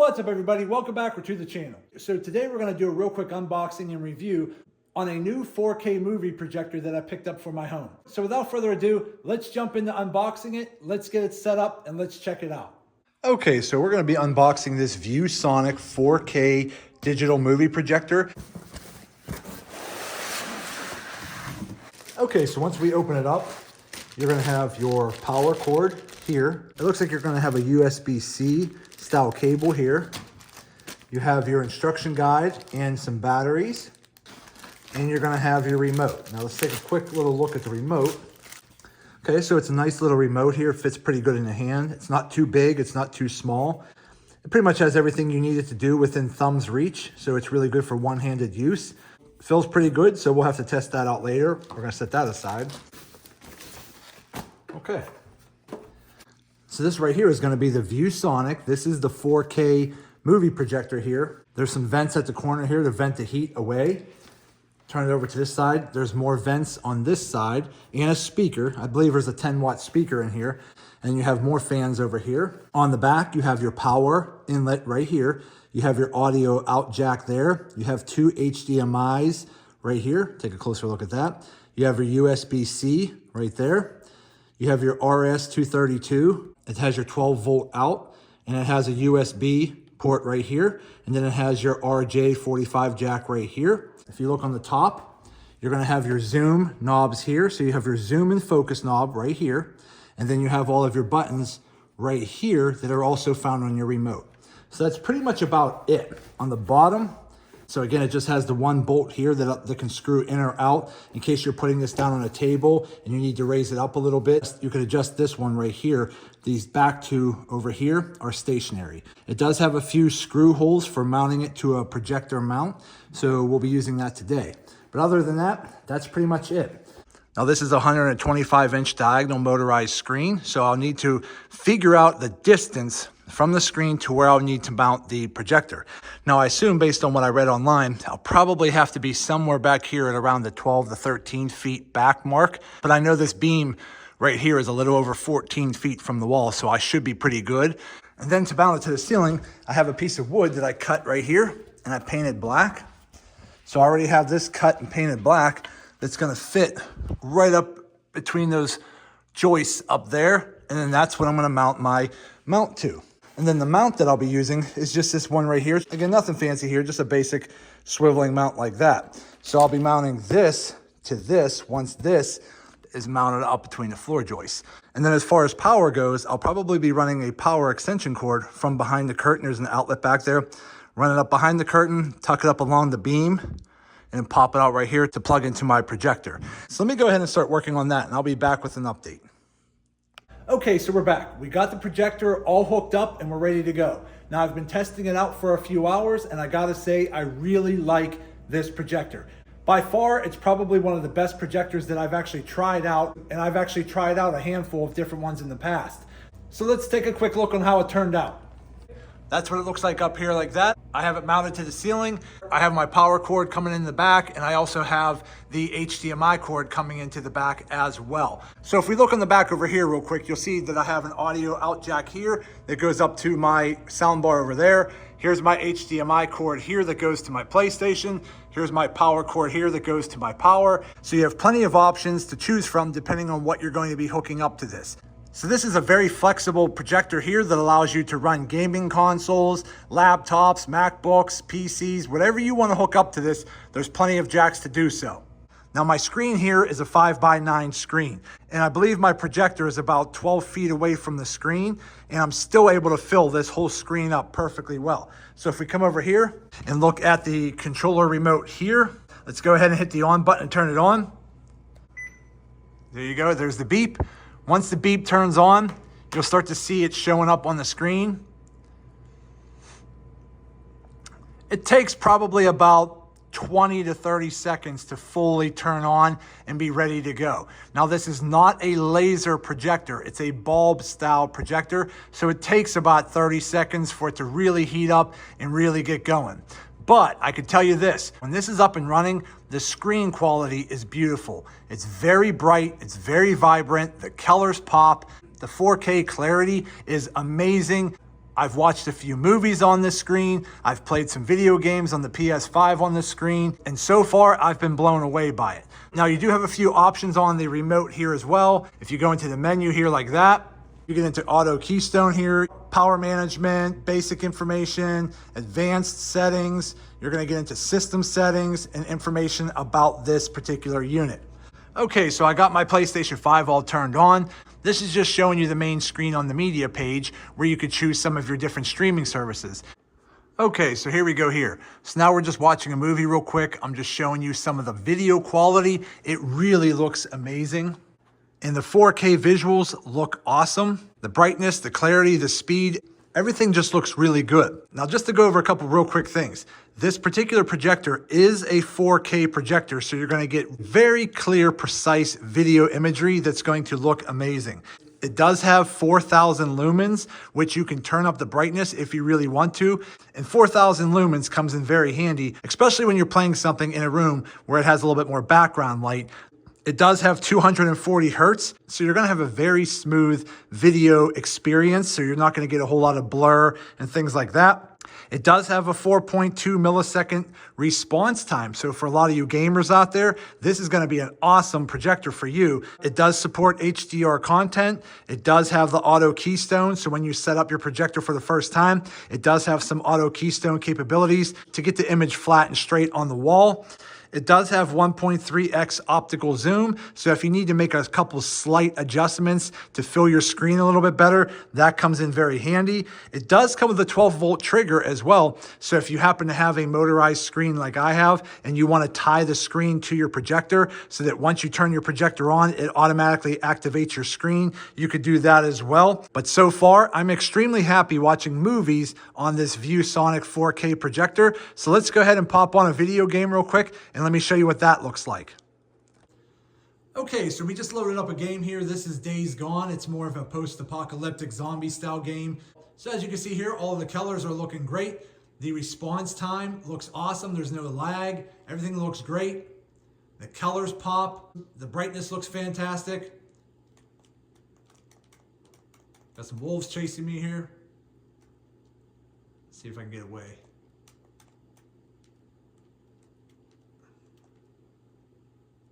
What's up everybody, welcome back to the channel. So today we're going to do a real quick unboxing and review on a new 4K movie projector that I picked up for my home. So without further ado, let's jump into unboxing it, let's get it set up and let's check it out. Okay, so we're going to be unboxing this Viewsonic 4K digital movie projector. Okay, so once we open it up, you're going to have your power cord here. It looks like you're going to have a USB-C style cable here. You have your instruction guide and some batteries, and you're going to have your remote. Now let's take a quick little look at the remote. Okay, so it's a nice little remote here. It fits pretty good in the hand. It's not too big, it's not too small. It pretty much has everything you need it to do within thumb's reach, so it's really good for one-handed use. It feels pretty good, so we'll have to test that out later. We're going to set that aside. Okay. So this right here is going to be the Viewsonic. This is the 4K movie projector here. There's some vents at the corner here to vent the heat away. Turn it over to this side. There's more vents on this side and a speaker. I believe there's a 10-watt speaker in here. And you have more fans over here. On the back, you have your power inlet right here. You have your audio out jack there. You have two HDMIs right here. Take a closer look at that. You have your USB-C right there. You have your RS-232. It has your 12-volt out, and it has a USB port right here. And then it has your RJ45 jack right here. If you look on the top, you're going to have your zoom knobs here. So you have your zoom and focus knob right here. And then you have all of your buttons right here that are also found on your remote. So that's pretty much about it. On the bottom, so again, it just has the one bolt here that can screw in or out in case you're putting this down on a table and you need to raise it up a little bit. You could adjust this one right here. These back two over here are stationary. It does have a few screw holes for mounting it to a projector mount, so we'll be using that today. But other than that, that's pretty much it. Now this is a 125-inch diagonal motorized screen, so I'll need to figure out the distance from the screen to where I'll need to mount the projector. Now I assume, based on what I read online, I'll probably have to be somewhere back here at around the 12 to 13 feet back mark, but I know this beam right here is a little over 14 feet from the wall, so I should be pretty good. And then to mount it to the ceiling, I have a piece of wood that I cut right here and I painted black. So I already have this cut and painted black that's gonna fit right up between those joists up there. And then that's what I'm gonna mount my mount to. And then the mount that I'll be using is just this one right here. Again, nothing fancy here, just a basic swiveling mount like that. So I'll be mounting this to this once this is mounted up between the floor joists. And then as far as power goes, I'll probably be running a power extension cord from behind the curtain. There's an outlet back there. Run it up behind the curtain, tuck it up along the beam, and pop it out right here to plug into my projector. So let me go ahead and start working on that, and I'll be back with an update. Okay, so we're back. We got the projector all hooked up and we're ready to go. Now I've been testing it out for a few hours, and I gotta say, I really like this projector. By far, it's probably one of the best projectors that I've actually tried out, and I've actually tried out a handful of different ones in the past. So let's take a quick look on how it turned out. That's what it looks like up here like that. I have it mounted to the ceiling. I have my power cord coming in the back, and I also have the HDMI cord coming into the back as well. So if we look on the back over here real quick, you'll see that I have an audio out jack here that goes up to my sound bar over there. Here's my HDMI cord here that goes to my PlayStation. Here's my power cord here that goes to my power. So you have plenty of options to choose from depending on what you're going to be hooking up to this. So this is a very flexible projector here that allows you to run gaming consoles, laptops, MacBooks, PCs, whatever you want to hook up to this, there's plenty of jacks to do so. Now my screen here is a 5x9 screen, and I believe my projector is about 12 feet away from the screen, and I'm still able to fill this whole screen up perfectly well. So if we come over here and look at the controller remote here, let's go ahead and hit the on button and turn it on. There you go, there's the beep. Once the beep turns on, you'll start to see it showing up on the screen. It takes probably about 20 to 30 seconds to fully turn on and be ready to go. Now, this is not a laser projector. It's a bulb style projector. So it takes about 30 seconds for it to really heat up and really get going. But I could tell you this, when this is up and running, the screen quality is beautiful. It's very bright, it's very vibrant, the colors pop, the 4K clarity is amazing. I've watched a few movies on this screen. I've played some video games on the PS5 on this screen. And so far, I've been blown away by it. Now, you do have a few options on the remote here as well. If you go into the menu here like that, you get into auto keystone here, power management, basic information, advanced settings. You're going to get into system settings and information about this particular unit. Okay, so I got my PlayStation 5 all turned on. This is just showing you the main screen on the media page where you could choose some of your different streaming services. Okay, so here we go here. So now we're just watching a movie real quick. I'm just showing you some of the video quality. It really looks amazing. And the 4K visuals look awesome. The brightness, the clarity, the speed, everything just looks really good. Now, just to go over a couple real quick things. This particular projector is a 4K projector, so you're going to get very clear, precise video imagery that's going to look amazing. It does have 4,000 lumens, which you can turn up the brightness if you really want to. And 4,000 lumens comes in very handy, especially when you're playing something in a room where it has a little bit more background light. It does have 240 hertz, so you're going to have a very smooth video experience, so you're not going to get a whole lot of blur and things like that. It does have a 4.2 millisecond response time, so for a lot of you gamers out there, this is going to be an awesome projector for you. It does support HDR content. It does have the auto keystone, so when you set up your projector for the first time, it does have some auto keystone capabilities to get the image flat and straight on the wall. It does have 1.3x optical zoom, so if you need to make a couple slight adjustments to fill your screen a little bit better, that comes in very handy. It does come with a 12-volt trigger as well, so if you happen to have a motorized screen like I have, and you want to tie the screen to your projector so that once you turn your projector on, it automatically activates your screen, you could do that as well. But so far, I'm extremely happy watching movies on this Viewsonic 4K projector, so let's go ahead and pop on a video game real quick, and let me show you what that looks like. Okay, so we just loaded up a game here. This is Days Gone. It's more of a post-apocalyptic zombie style game. So as you can see here, all of the colors are looking great. The response time looks awesome. There's no lag. Everything looks great. The colors pop. The brightness looks fantastic. Got some wolves chasing me here. Let's see if I can get away.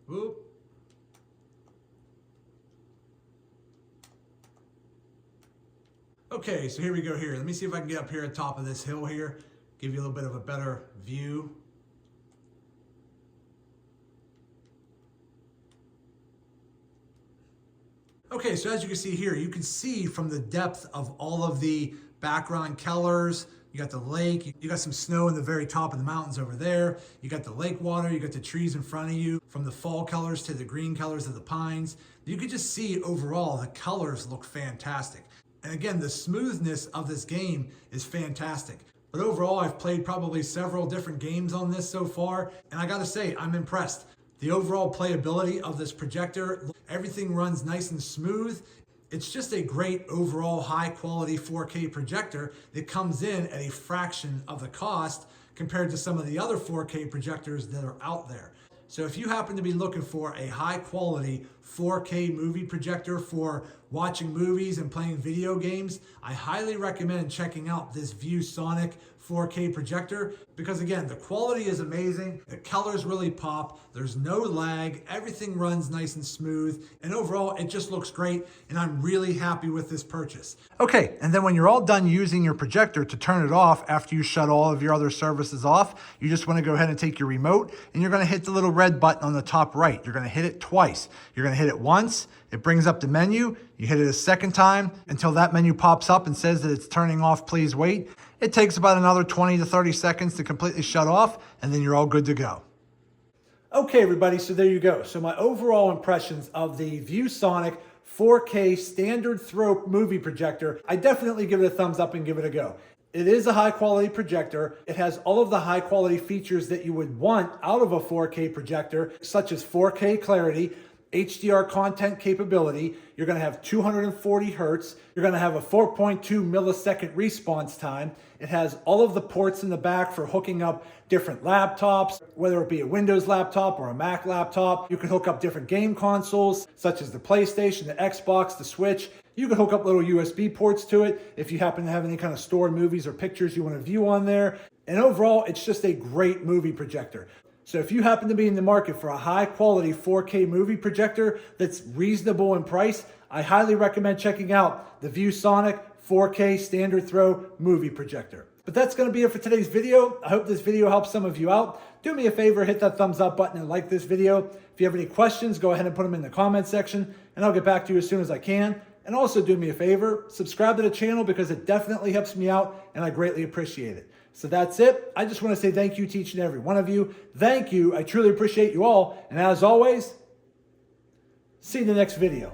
Whoop. Okay, so here we go here. Let me see if I can get up here at the top of this hill here, give you a little bit of a better view. Okay, so as you can see here, you can see from the depth of all of the background colors. You got the lake, you got some snow in the very top of the mountains over there. You got the lake water, you got the trees in front of you, from the fall colors to the green colors of the pines. You can just see overall the colors look fantastic. And again, the smoothness of this game is fantastic. But overall, I've played probably several different games on this so far, and I gotta say, I'm impressed. The overall playability of this projector, everything runs nice and smooth. It's just a great overall high quality 4K projector that comes in at a fraction of the cost compared to some of the other 4K projectors that are out there. So if you happen to be looking for a high quality 4K movie projector for watching movies and playing video games, I highly recommend checking out this Viewsonic 4K projector because again, the quality is amazing, the colors really pop, there's no lag, everything runs nice and smooth, and overall it just looks great, and I'm really happy with this purchase. Okay, and then when you're all done using your projector, to turn it off after you shut all of your other services off, you just want to go ahead and take your remote, and you're going to hit the little red button on the top right. You're going to hit it twice. You're going to hit it once, it brings up the menu, you hit it a second time until that menu pops up and says that it's turning off, please wait. It takes about another 20 to 30 seconds to completely shut off, and then you're all good to go. Okay, everybody, so there you go. So my overall impressions of the Viewsonic 4K standard throw movie projector, I definitely give it a thumbs up and give it a go. It is a high quality projector. It has all of the high quality features that you would want out of a 4K projector, such as 4K clarity, HDR content capability. You're going to have 240 hertz. You're going to have a 4.2 millisecond response time. It has all of the ports in the back for hooking up different laptops, whether it be a Windows laptop or a Mac laptop. You can hook up different game consoles, such as the PlayStation, the Xbox, the Switch. You can hook up little USB ports to it if you happen to have any kind of stored movies or pictures you want to view on there. And overall, it's just a great movie projector. So if you happen to be in the market for a high quality 4K movie projector that's reasonable in price, I highly recommend checking out the Viewsonic 4K standard throw movie projector. But that's going to be it for today's video. I hope this video helps some of you out. Do me a favor, hit that thumbs up button and like this video. If you have any questions, go ahead and put them in the comment section and I'll get back to you as soon as I can. And also do me a favor, subscribe to the channel because it definitely helps me out and I greatly appreciate it. So that's it. I just want to say thank you to each and every one of you. Thank you. I truly appreciate you all. And as always, see you in the next video.